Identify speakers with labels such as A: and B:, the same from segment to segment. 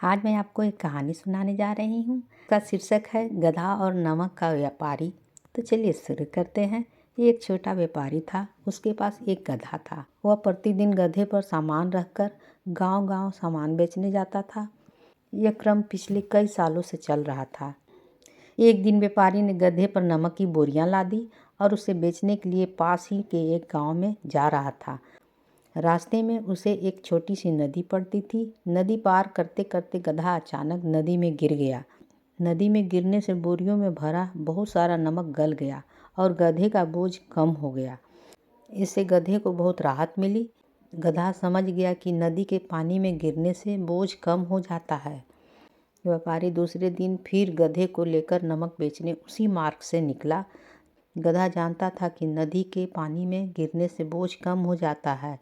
A: आज मैं आपको एक कहानी सुनाने जा रही हूँ। इसका शीर्षक है गधा और नमक का व्यापारी। तो चलिए शुरू करते हैं। एक छोटा व्यापारी था, उसके पास एक गधा था। वह प्रतिदिन गधे पर सामान रखकर गांव-गांव सामान बेचने जाता था। यह क्रम पिछले कई सालों से चल रहा था। एक दिन व्यापारी ने गधे पर नमक की बोरियां लादी और उसे बेचने के लिए पास ही के एक गाँव में जा रहा था। रास्ते में उसे एक छोटी सी नदी पड़ती थी। नदी पार करते करते गधा अचानक नदी में गिर गया। नदी में गिरने से बोरियों में भरा बहुत सारा नमक गल गया और गधे का बोझ कम हो गया। इससे गधे को बहुत राहत मिली। गधा समझ गया कि नदी के पानी में गिरने से बोझ कम हो जाता है। व्यापारी दूसरे दिन फिर गधे को लेकर नमक बेचने उसी मार्ग से निकला। गधा जानता था कि नदी के पानी में गिरने से बोझ कम हो जाता है।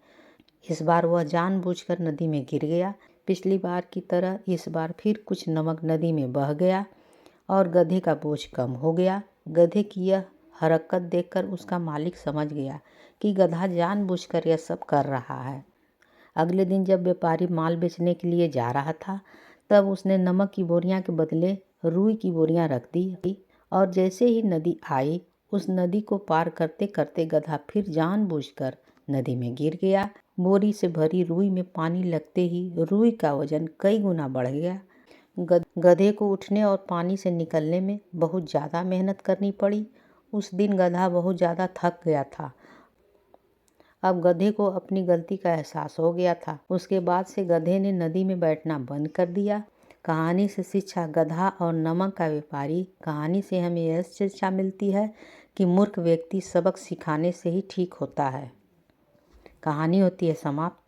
A: इस बार वह जानबूझकर नदी में गिर गया। पिछली बार की तरह इस बार फिर कुछ नमक नदी में बह गया और गधे का बोझ कम हो गया। गधे की यह हरकत देखकर उसका मालिक समझ गया कि गधा जानबूझकर यह सब कर रहा है। अगले दिन जब व्यापारी माल बेचने के लिए जा रहा था, तब उसने नमक की बोरियां के बदले रुई की बोरियां रख दी और जैसे ही नदी आई, उस नदी को पार करते करते गधा फिर जानबूझकर नदी में गिर गया। बोरी से भरी रुई में पानी लगते ही रुई का वजन कई गुना बढ़ गया। गधे को उठने और पानी से निकलने में बहुत ज़्यादा मेहनत करनी पड़ी। उस दिन गधा बहुत ज़्यादा थक गया था। अब गधे को अपनी गलती का एहसास हो गया था। उसके बाद से गधे ने नदी में बैठना बंद कर दिया। कहानी से शिक्षा। गधा और नमक का व्यापारी। कहानी से हमें यह शिक्षा मिलती है कि मूर्ख व्यक्ति सबक सिखाने से ही ठीक होता है। कहानी होती है समाप्त।